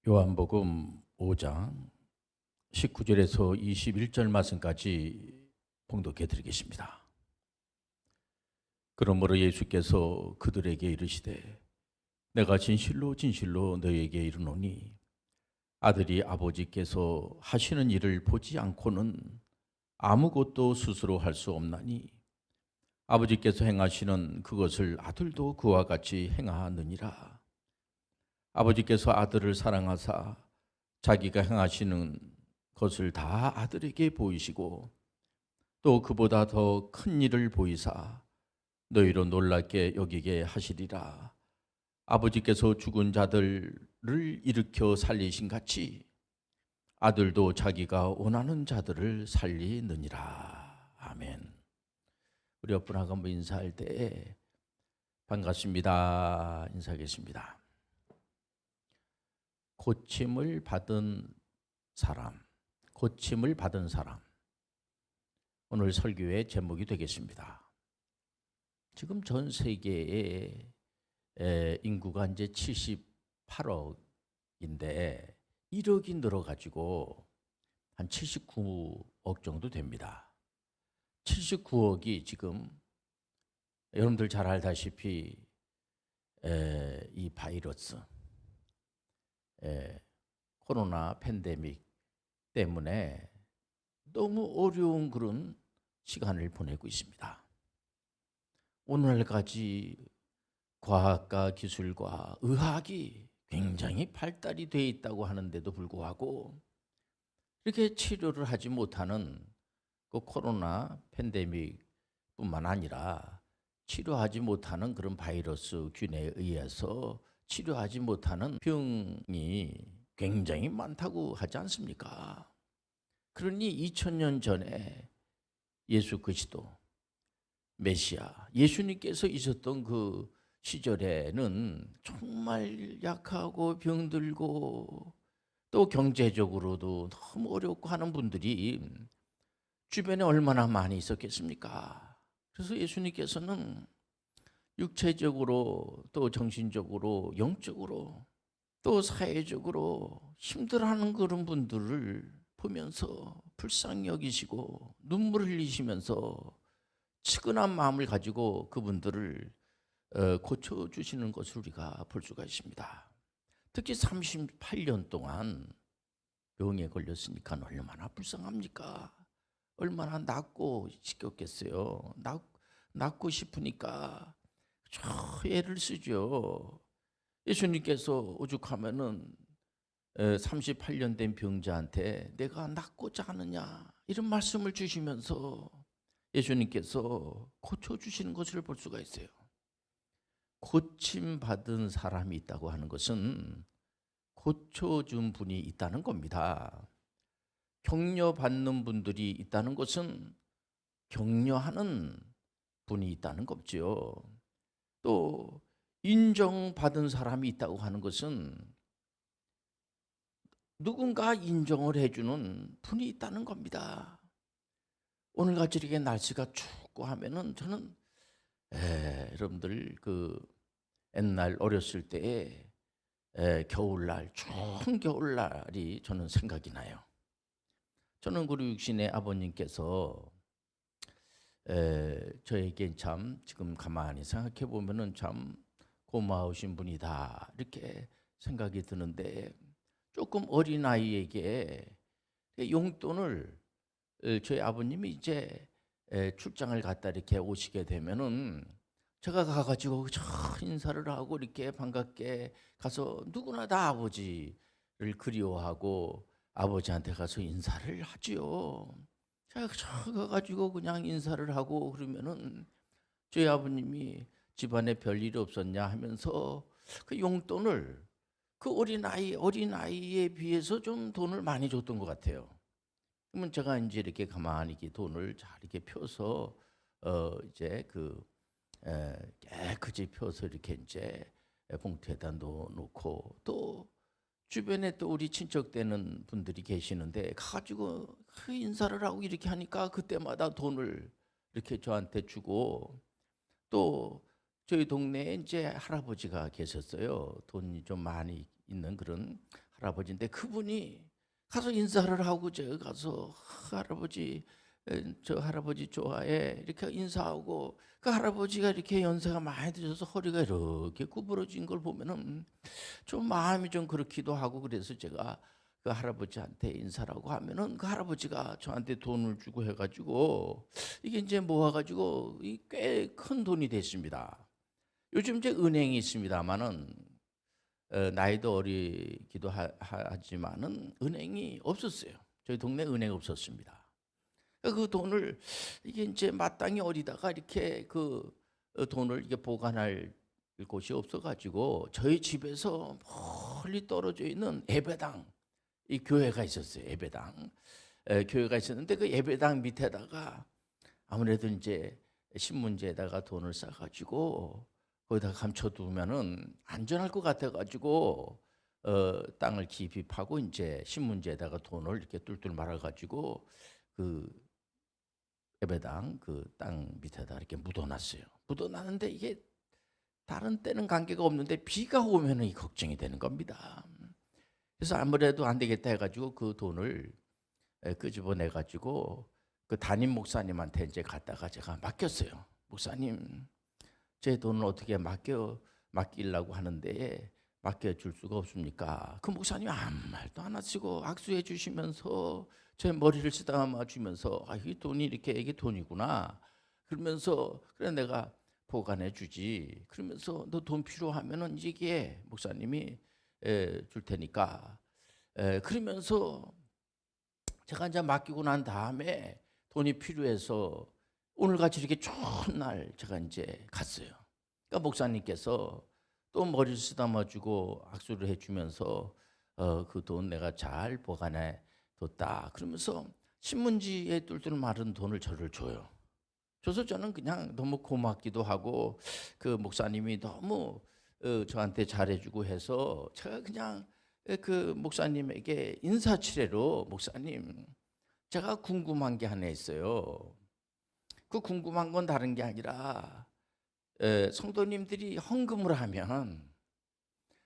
요한복음 5장 19절에서 21절 말씀까지 봉독해 드리겠습니다. 그러므로 예수께서 그들에게 이르시되 내가 진실로 진실로 너희에게 이르노니 아들이 아버지께서 하시는 일을 보지 않고는 아무것도 스스로 할 수 없나니 아버지께서 행하시는 그것을 아들도 그와 같이 행하느니라. 아버지께서 아들을 사랑하사 자기가 행하시는 것을 다 아들에게 보이시고 또 그보다 더 큰 일을 보이사 너희로 놀랍게 여기게 하시리라. 아버지께서 죽은 자들을 일으켜 살리신 같이 아들도 자기가 원하는 자들을 살리느니라. 아멘. 우리 옆분하고 한번 인사할 때 반갑습니다 인사하겠습니다. 고침을 받은 사람, 고침을 받은 사람. 오늘 설교의 제목이 되겠습니다. 지금 전 세계의 인구가 이제 78억인데 1억이 늘어가지고 한 79억 정도 됩니다. 79억이 지금 여러분들 잘 알다시피 이 바이러스, 코로나 팬데믹 때문에 너무 어려운 그런 시간을 보내고 있습니다. 오늘날까지 과학과 기술과 의학이 굉장히 발달이 되어 있다고 하는데도 불구하고 이렇게 치료를 하지 못하는 그 코로나 팬데믹뿐만 아니라 치료하지 못하는 그런 바이러스 균에 의해서 치료하지 못하는 병이 굉장히 많다고 하지 않습니까? 그러니 2000년 전에 예수 그리스도 메시아 예수님께서 있었던 그 시절에는 정말 약하고 병들고 또 경제적으로도 너무 어렵고 하는 분들이 주변에 얼마나 많이 있었겠습니까? 그래서 예수님께서는 육체적으로 또 정신적으로 영적으로 또 사회적으로 힘들어하는 그런 분들을 보면서 불쌍히 여기시고 눈물을 흘리시면서 측은한 마음을 가지고 그분들을 고쳐주시는 것을 우리가 볼 수가 있습니다. 특히 38년 동안 병에 걸렸으니까 얼마나 불쌍합니까? 얼마나 낫고 싶겠어요. 낫고 싶으니까 애를 쓰죠. 예수님께서 오죽하면은 38년 된 병자한테 내가 낫고자 하느냐 이런 말씀을 주시면서 예수님께서 고쳐주시는 것을 볼 수가 있어요. 고침받은 사람이 있다고 하는 것은 고쳐준 분이 있다는 겁니다. 격려받는 분들이 있다는 것은 격려하는 분이 있다는 거죠. 또 인정받은 사람이 있다고 하는 것은 누군가 인정을 해주는 분이 있다는 겁니다. 오늘같이 이렇게 날씨가 춥고 하면은 저는 여러분들 그 옛날 어렸을 때에 겨울날 추운 겨울날이 저는 생각이 나요. 저는 우리 육신의 아버님께서 저에게 참 지금 가만히 생각해 보면은 참 고마우신 분이다 이렇게 생각이 드는데 조금 어린 아이에게 용돈을 저희 아버님이 이제 출장을 갔다 이렇게 오시게 되면은 제가 가가지고 인사를 하고 이렇게 반갑게 가서 누구나 다 아버지를 그리워하고 아버지한테 가서 인사를 하지요. 제가 가가지고 그냥 인사를 하고 그러면은 저희 아버님이 집안에 별일이 없었냐 하면서 그 용돈을 그 어린아이에 비해서 좀 돈을 많이 줬던 것 같아요. 그러면 제가 이제 이렇게 가만히 이렇게 돈을 잘 이렇게 펴서 이제 깨끗이 펴서 이렇게 이제 봉투에다 넣어놓고 또 주변에 또 우리 친척 되는 분들이 계시는데 가지고 그 인사를 하고 이렇게 하니까 그때마다 돈을 이렇게 저한테 주고 또 저희 동네에 이제 할아버지가 계셨어요. 돈이 좀 많이 있는 그런 할아버지인데 그분이 가서 인사를 하고 제가 가서 할아버지 저 할아버지 좋아해 이렇게 인사하고 그 할아버지가 이렇게 연세가 많이 드셔서 허리가 이렇게 구부러진 걸 보면은 좀 마음이 좀 그렇기도 하고 그래서 제가 그 할아버지한테 인사라고 하면은 그 할아버지가 저한테 돈을 주고 해가지고 이게 이제 모아가지고 꽤 큰 돈이 됐습니다. 요즘 이제 은행이 있습니다만은 나이도 어리기도 하지만은 은행이 없었어요. 저희 동네 은행 없었습니다. 그 돈을 이게 이제 마땅히 어리다가 이렇게 그 돈을 이게 보관할 곳이 없어가지고 저희 집에서 멀리 떨어져 있는 예배당 이 교회가 있었어요. 예배당 교회가 있었는데 그 예배당 밑에다가 아무래도 이제 신문지에다가 돈을 싸가지고 거기다 감춰두면은 안전할 것 같아가지고 땅을 깊이 파고 이제 신문지에다가 돈을 이렇게 뚫뚫 말아가지고 그 예배당 그 땅 밑에다 이렇게 묻어놨어요. 묻어놨는데 이게 다른 때는 관계가 없는데 비가 오면은 이 걱정이 되는 겁니다. 그래서 아무래도 안 되겠다 해가지고 그 돈을 끄집어내 가지고 그 담임 목사님한테 이제 갖다가 제가 맡겼어요. 목사님, 제 돈을 어떻게 맡기려고 하는데 맡겨줄 수가 없습니까? 그 목사님이 아무 말도 안 하시고 악수해 주시면서 제 머리를 쓰다듬어 주면서 이 돈이 이렇게 이게 돈이구나 그러면서 그래 내가 보관해 주지 그러면서 너 돈 필요하면은 이게 목사님이 줄 테니까 그러면서 제가 이제 맡기고 난 다음에 돈이 필요해서 오늘같이 이렇게 좋은 날 제가 이제 갔어요. 그러니까 목사님께서 또 머리를 쓰다듬어 주고 악수를 해주면서 그 돈 내가 잘 보관해 뒀다 그러면서 신문지에 뚫뚫 마른 돈을 저를 줘요. 줘서 저는 그냥 너무 고맙기도 하고 그 목사님이 너무 저한테 잘해주고 해서 제가 그냥 그 목사님에게 인사치레로 목사님 제가 궁금한 게 하나 있어요. 그 궁금한 건 다른 게 아니라 성도님들이 헌금을 하면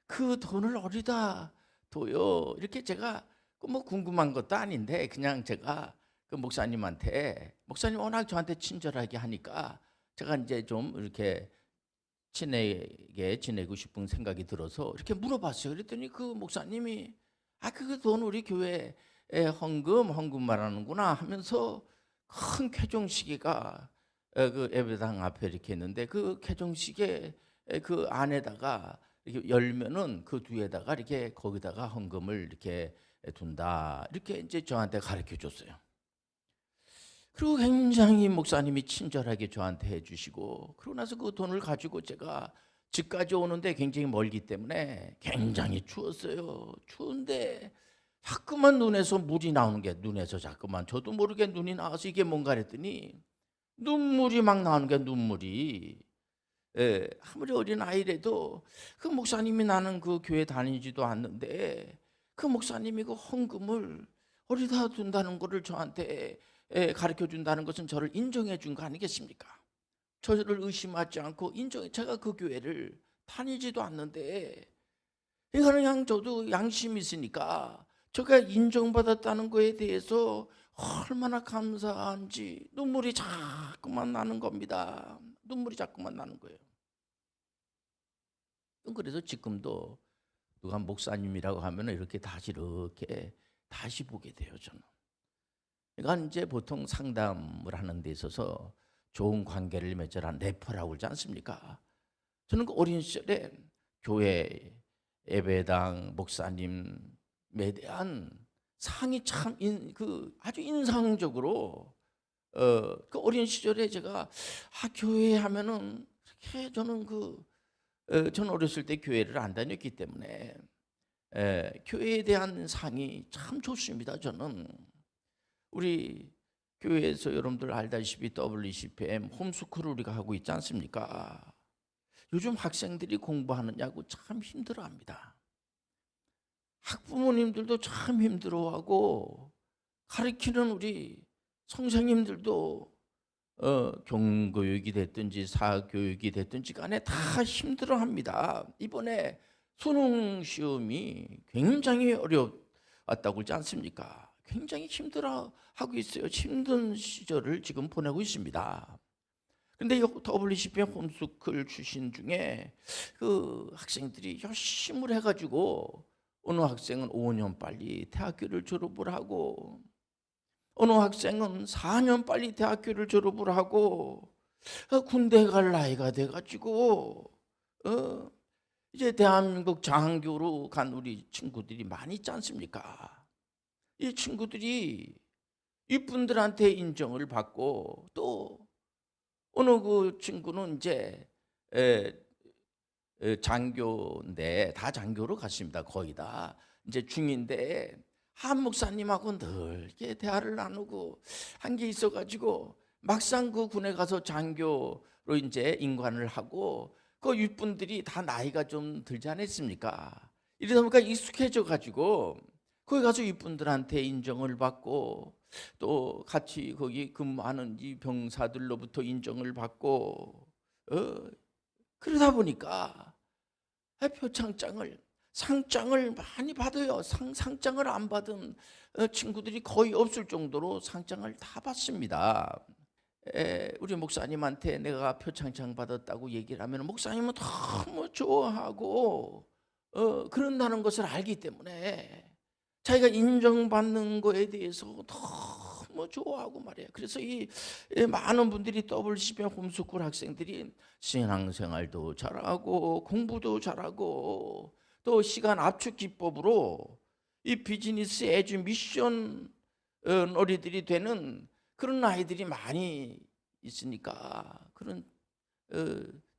그 돈을 어디다 둬요? 이렇게 제가 뭐 궁금한 것도 아닌데 그냥 제가 그 목사님한테 목사님 워낙 저한테 친절하게 하니까 제가 이제 좀 이렇게 친하게 지내고 싶은 생각이 들어서 이렇게 물어봤어요. 그랬더니 그 목사님이 그 돈 우리 교회에 헌금 말하는구나 하면서 큰 쾌종시계가 그 예배당 앞에 이렇게 있는데 그 쾌종시계 그 안에다가 이렇게 열면은 그 뒤에다가 이렇게 거기다가 헌금을 이렇게 둔다 이렇게 이제 저한테 가르쳐 줬어요. 그리고 굉장히 목사님이 친절하게 저한테 해주시고 그러고 나서 그 돈을 가지고 제가 집까지 오는데 굉장히 멀기 때문에 굉장히 추웠어요. 추운데 자꾸만 눈에서 물이 나오는 게 눈에서 자꾸만 저도 모르게 눈이 나와서 이게 뭔가 그랬더니 눈물이 막 나오는 게 눈물이 아무리 어린 아이라도 그 목사님이 나는 그 교회 다니지도 않는데 그 목사님이 그 헌금을 어디다 둔다는 것을 저한테 가르쳐 준다는 것은 저를 인정해 준 거 아니겠습니까? 저를 의심하지 않고 인정해 제가 그 교회를 다니지도 않는데 그냥 저도 양심이 있으니까 제가 인정받았다는 거에 대해서 얼마나 감사한지 눈물이 자꾸만 나는 겁니다. 눈물이 자꾸만 나는 거예요. 그래서 지금도 누가 목사님이라고 하면 이렇게 다시 보게 돼요, 저는. 그러니까 이제 보통 상담을 하는 데 있어서 좋은 관계를 맺으라 래퍼라고 그러지 않습니까? 저는 그 어린 시절에 교회 예배당 목사님에 대한 상이 참 아주 인상적으로 그 어린 시절에 제가 교회 하면은 그렇게 저는 저는 어렸을 때 교회를 안 다녔기 때문에 교회에 대한 상이 참 좋습니다. 저는 우리 교회에서 여러분들 알다시피 WCPM 홈스쿨을 우리가 하고 있지 않습니까? 요즘 학생들이 공부하느냐고 참 힘들어합니다. 학부모님들도 참 힘들어하고 가르치는 우리 선생님들도 경교육이 됐든지 사교육이 됐든지 간에 다 힘들어합니다. 이번에 수능 시험이 굉장히 어려웠다고 그러지 않습니까? 굉장히 힘들어하고 있어요. 힘든 시절을 지금 보내고 있습니다. 근데 WCP 홈스쿨 출신 중에 그 학생들이 열심히 해가지고 어느 학생은 5년 빨리 대학교를 졸업을 하고, 어느 학생은 4년 빨리 대학교를 졸업을 하고, 군대 갈 나이가 돼가지고 이제 대한민국 장교로 간 우리 친구들이 많이 있지 않습니까? 이 친구들이 이분들한테 인정을 받고, 또 어느 그 친구는 이제 장교인데, 다 장교로 갔습니다. 거의 다 이제 중인데, 한 목사님하고 늘 이렇게 대화를 나누고 한 게 있어가지고, 막상 그 군에 가서 장교로 이제 임관을 하고, 그 윗분들이 다 나이가 좀 들지 않았습니까? 이러다 보니까 익숙해져 가지고 거기 가서 윗분들한테 인정을 받고, 또 같이 거기 근무하는 이 병사들로부터 인정을 받고, 그러다 보니까 표창장을, 상장을 많이 받아요. 상장을 안 받은 친구들이 거의 없을 정도로 상장을 다 받습니다. 우리 목사님한테 내가 표창장 받았다고 얘기를 하면 목사님은 너무 좋아하고 그런다는 것을 알기 때문에 자기가 인정받는 거에 대해서 너무 좋아하고 말이에요. 그래서 이 많은 분들이 WCP 홈스쿨 학생들이 신앙생활도 잘하고 공부도 잘하고, 또 시간 압축 기법으로 이 비즈니스 에듀 미션 어리들이 되는 그런 아이들이 많이 있으니까, 그런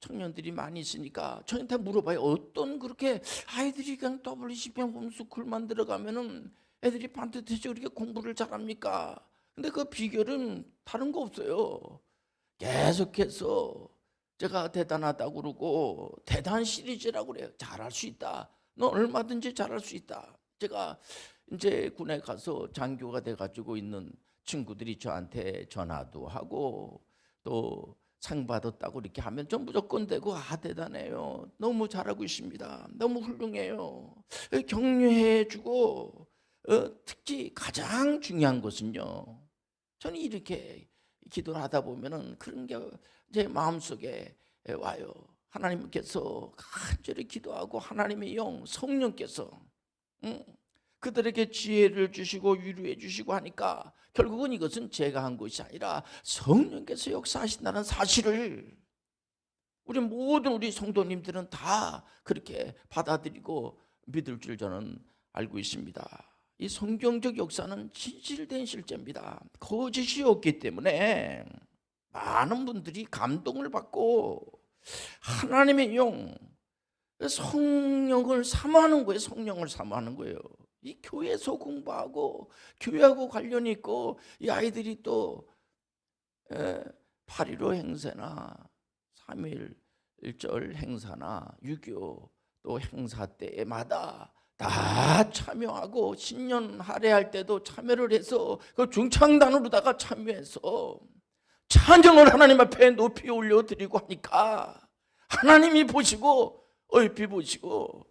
청년들이 많이 있으니까 저한테 물어봐요. 어떤 그렇게 아이들이 그냥 WCP 홈스쿨만 들어가면은 애들이 반듯해서 그렇게 공부를 잘합니까? 근데 그 비결은 다른 거 없어요. 계속해서 제가 대단하다고 그러고, 대단 시리즈라고 그래요. 잘할 수 있다. 너 얼마든지 잘할 수 있다. 제가 이제 군에 가서 장교가 돼가지고 있는 친구들이 저한테 전화도 하고, 또 상 받았다고 이렇게 하면 전 무조건 되고, 대단해요. 너무 잘하고 있습니다. 너무 훌륭해요. 격려해주고, 특히 가장 중요한 것은요, 저는 이렇게 기도를 하다 보면은 그런 게 제 마음속에 와요. 하나님께서 간절히 기도하고 하나님의 영 성령께서 그들에게 지혜를 주시고 위로해 주시고 하니까, 결국은 이것은 제가 한 것이 아니라 성령께서 역사하신다는 사실을 우리 모든 우리 성도님들은 다 그렇게 받아들이고 믿을 줄 저는 알고 있습니다. 이 성경적 역사는 진실된 실제입니다. 거짓이 없기 때문에 많은 분들이 감동을 받고 하나님의 영, 성령을 사모하는 거예요. 성령을 사모하는 거예요. 이 교회에서 공부하고 교회하고 관련이 있고, 이 아이들이 또 8.15 행사나 3.1절 행사나 6.25 또 행사 때마다 다 참여하고, 신년 할애할 때도 참여를 해서 그 중창단으로다가 참여해서 찬양을 하나님 앞에 높이 올려드리고 하니까, 하나님이 보시고 얼핏 보시고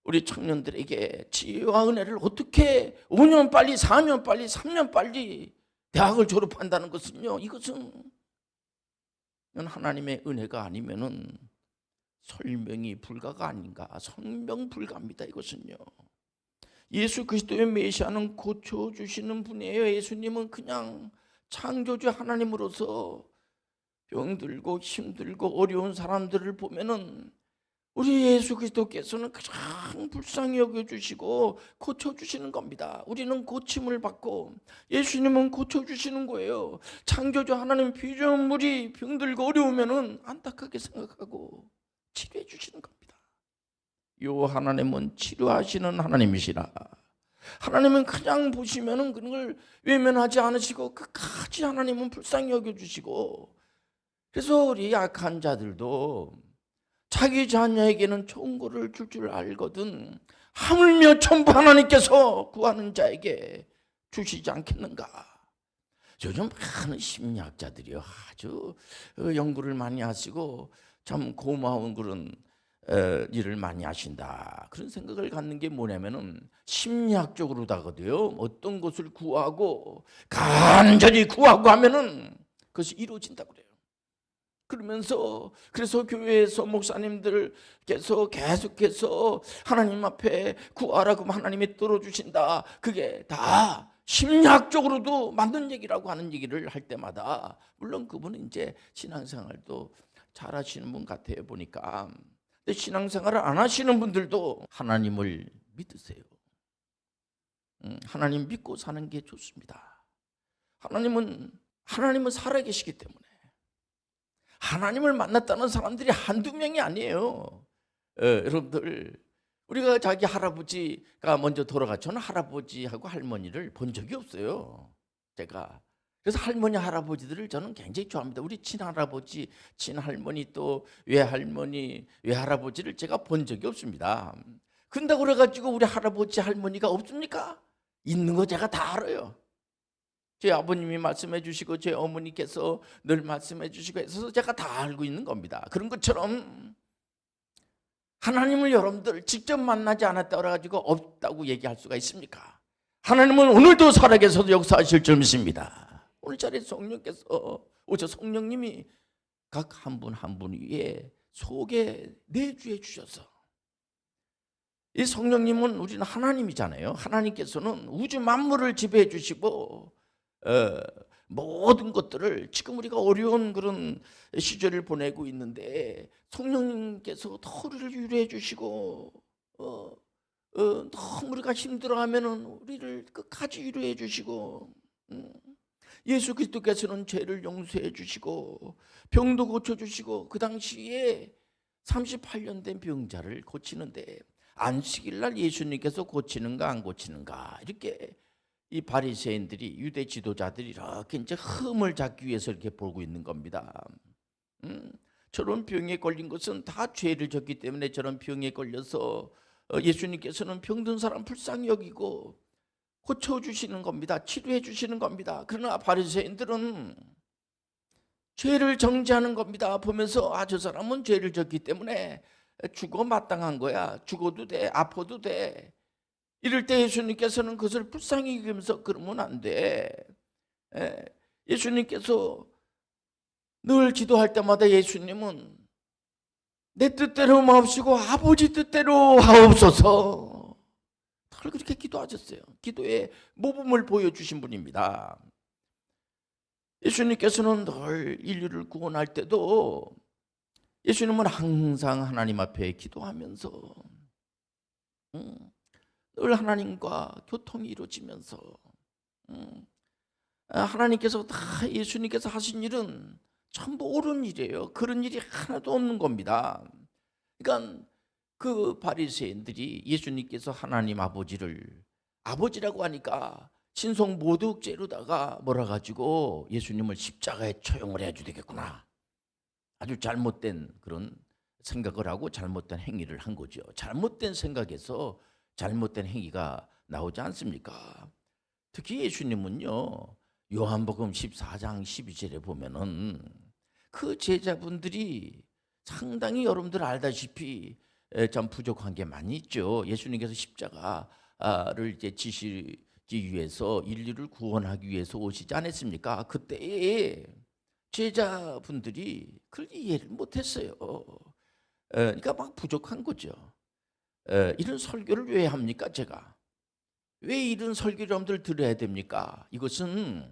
우리 청년들에게 지혜와 은혜를 어떻게 5년 빨리, 4년 빨리, 3년 빨리 대학을 졸업한다는 것은요, 이것은 하나님의 은혜가 아니면은 설명이 불가가 아닌가, 설명 불가입니다. 이것은요, 예수 그리스도의 메시아는 고쳐주시는 분이에요. 예수님은 그냥 창조주 하나님으로서 병들고 힘들고 어려운 사람들을 보면은 우리 예수 그리스도께서는 가장 불쌍히 여겨주시고 고쳐주시는 겁니다. 우리는 고침을 받고 예수님은 고쳐주시는 거예요. 창조주 하나님 피조물이 병들고 어려우면은 안타깝게 생각하고 치료해 주시는 겁니다. 요 하나님은 치료하시는 하나님이시라. 하나님은 그냥 보시면은 그런 걸 외면하지 않으시고 끝까지 하나님은 불쌍히 여겨주시고, 그래서 우리 약한 자들도 자기 자녀에게는 좋은 거를 줄 알거든 하물며 전부 하나님께서 구하는 자에게 주시지 않겠는가. 요즘 많은 심리학자들이요 아주 연구를 많이 하시고 참 고마운 그런 일을 많이 하신다. 그런 생각을 갖는 게 뭐냐면은 심리학적으로다거든요. 어떤 것을 구하고 간절히 구하고 하면은 그것이 이루어진다고 그래요. 그러면서 그래서 교회에서 목사님들께서 계속해서 하나님 앞에 구하라 그러면 하나님이 들어주신다. 그게 다 심리학적으로도 맞는 얘기라고 하는 얘기를 할 때마다, 물론 그분은 이제 신앙생활도 잘 하시는 분 같아요 보니까. 근데 신앙생활을 안 하시는 분들도 하나님을 믿으세요. 하나님 믿고 사는 게 좋습니다. 하나님은 살아계시기 때문에. 하나님을 만났다는 사람들이 한두 명이 아니에요. 여러분들, 우리가 자기 할아버지가 먼저 돌아가, 저는 할아버지하고 할머니를 본 적이 없어요. 제가. 그래서 할머니 할아버지들을 저는 굉장히 좋아합니다. 우리 친할아버지, 친할머니, 또 외할머니, 외할아버지를 제가 본 적이 없습니다. 근데 그래가지고 우리 할아버지 할머니가 없습니까? 있는 거 제가 다 알아요. 제 아버님이 말씀해 주시고 제 어머니께서 늘 말씀해 주시고 해서 제가 다 알고 있는 겁니다. 그런 것처럼 하나님을 여러분들 직접 만나지 않았다고 해가지고 없다고 얘기할 수가 있습니까? 하나님은 오늘도 살아계셔서 역사하실 줄 믿습니다. 오늘 자리에 성령께서 오셔 성령님이 각 한 분 한 분 위에 속에 내주해 주셔서, 이 성령님은 우리는 하나님이잖아요. 하나님께서는 우주 만물을 지배해 주시고 모든 것들을, 지금 우리가 어려운 그런 시절을 보내고 있는데 성령님께서 더 우리를 위로해 주시고 너무 우리가 힘들어하면은 우리를 끝까지 위로해 주시고, 예수 그리스도께서는 죄를 용서해 주시고 병도 고쳐 주시고, 그 당시에 38년 된 병자를 고치는데 안식일 날 예수님께서 고치는가 안 고치는가, 이렇게 이 바리새인들이, 유대 지도자들이 이렇게 이제 흠을 잡기 위해서 이렇게 보고 있는 겁니다. 저런 병에 걸린 것은 다 죄를 졌기 때문에 저런 병에 걸려서 예수님께서는 병든 사람 불쌍히 여기고 고쳐주시는 겁니다. 치료해 주시는 겁니다. 그러나 바리새인들은 죄를 정죄하는 겁니다. 보면서 저 사람은 죄를 졌기 때문에 죽어 마땅한 거야. 죽어도 돼, 아파도 돼. 이럴 때 예수님께서는 그것을 불쌍히 여기면서 그러면 안 돼. 예수님께서 늘 기도할 때마다 예수님은 내 뜻대로 마옵시고 아버지 뜻대로 하옵소서, 늘 그렇게 기도하셨어요. 기도의 모범을 보여주신 분입니다. 예수님께서는 늘 인류를 구원할 때도 예수님은 항상 하나님 앞에 기도하면서 늘 하나님과 교통이 이루어지면서, 하나님께서 다 예수님께서 하신 일은 전부 옳은 일이에요. 그런 일이 하나도 없는 겁니다. 그러니까 그 바리새인들이 예수님께서 하나님 아버지를 아버지라고 하니까 신성 모독죄로다가 몰아가지고 예수님을 십자가에 처형을 해야 되겠구나, 아주 잘못된 그런 생각을 하고 잘못된 행위를 한 거죠. 잘못된 생각에서 잘못된 행위가 나오지 않습니까? 특히 예수님은요, 요한복음 14장 12절에 보면은 그 제자분들이 상당히 여러분들 알다시피 참 부족한 게 많이 있죠. 예수님께서 십자가를 이제 지시기 위해서 인류를 구원하기 위해서 오시지 않았습니까? 그때에 제자분들이 그걸 이해를 못했어요. 그러니까 막 부족한 거죠. 이런 설교를 왜 합니까? 제가 왜 이런 설교를 여러분들 들어야 됩니까? 이것은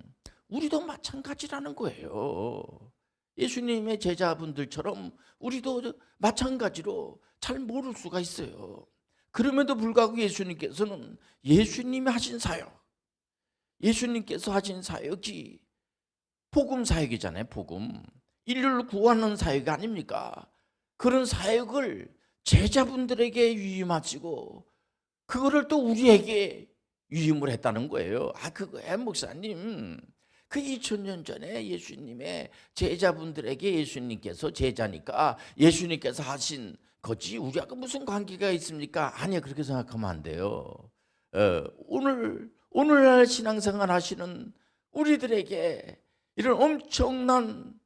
우리도 마찬가지라는 거예요. 예수님의 제자분들처럼 우리도 마찬가지로 잘 모를 수가 있어요. 그럼에도 불구하고 예수님께서는 예수님이 하신 사역, 예수님께서 하신 사역이 복음 사역이잖아요. 복음, 인류를 구하는 사역이 아닙니까? 그런 사역을 제자분들에게 위임하시고 그거를 또 우리에게 위임을 했다는 거예요. 그거야 목사님, 그 2000년 전에 예수님의 제자분들에게 예수님께서 제자니까 예수님께서 하신 거지 우리하고 무슨 관계가 있습니까? 아니요, 그렇게 생각하면 안 돼요. 오늘날 신앙생활 하시는 우리들에게 이런 엄청난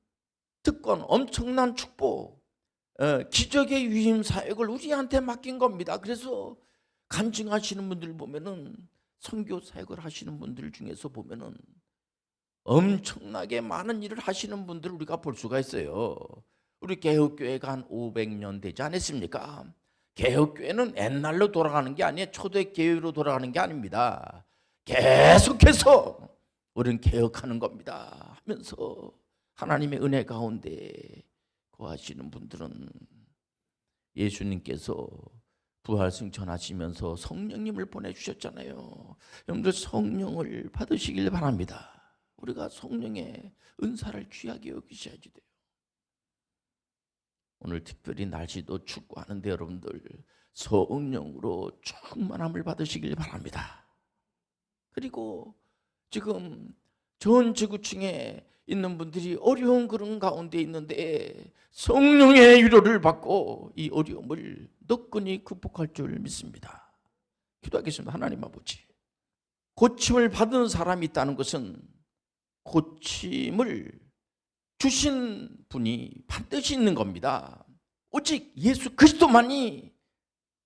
특권, 엄청난 축복, 기적의 위임 사역을 우리한테 맡긴 겁니다. 그래서 간증하시는 분들 보면은, 선교 사역을 하시는 분들 중에서 보면은 엄청나게 많은 일을 하시는 분들을 우리가 볼 수가 있어요. 우리 개혁교회가 한 500년 되지 않았습니까? 개혁교회는 옛날로 돌아가는 게 아니에요. 초대교회로 돌아가는 게 아닙니다. 계속해서 우리는 개혁하는 겁니다 하면서 하나님의 은혜 가운데 거하시는 분들은, 예수님께서 부활 승천하시면서 성령님을 보내주셨잖아요. 여러분들 성령을 받으시길 바랍니다. 우리가 성령의 은사를 귀하게 여기셔야지 돼요. 오늘 특별히 날씨도 춥고 하는데 여러분들 성령으로 충만함을 받으시길 바랍니다. 그리고 지금 전 지구층에 있는 분들이 어려운 그런 가운데 있는데 성령의 위로를 받고 이 어려움을 너끈히 극복할 줄 믿습니다. 기도하겠습니다. 하나님 아버지, 고침을 받은 사람이 있다는 것은 고침을 주신 분이 반드시 있는 겁니다. 오직 예수 그리스도만이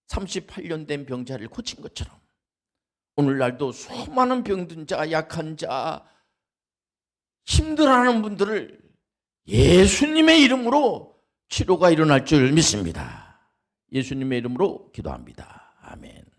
38년 된 병자를 고친 것처럼 오늘날도 수많은 병든 자, 약한 자, 힘들어하는 분들을 예수님의 이름으로 치료가 일어날 줄 믿습니다. 예수님의 이름으로 기도합니다. 아멘.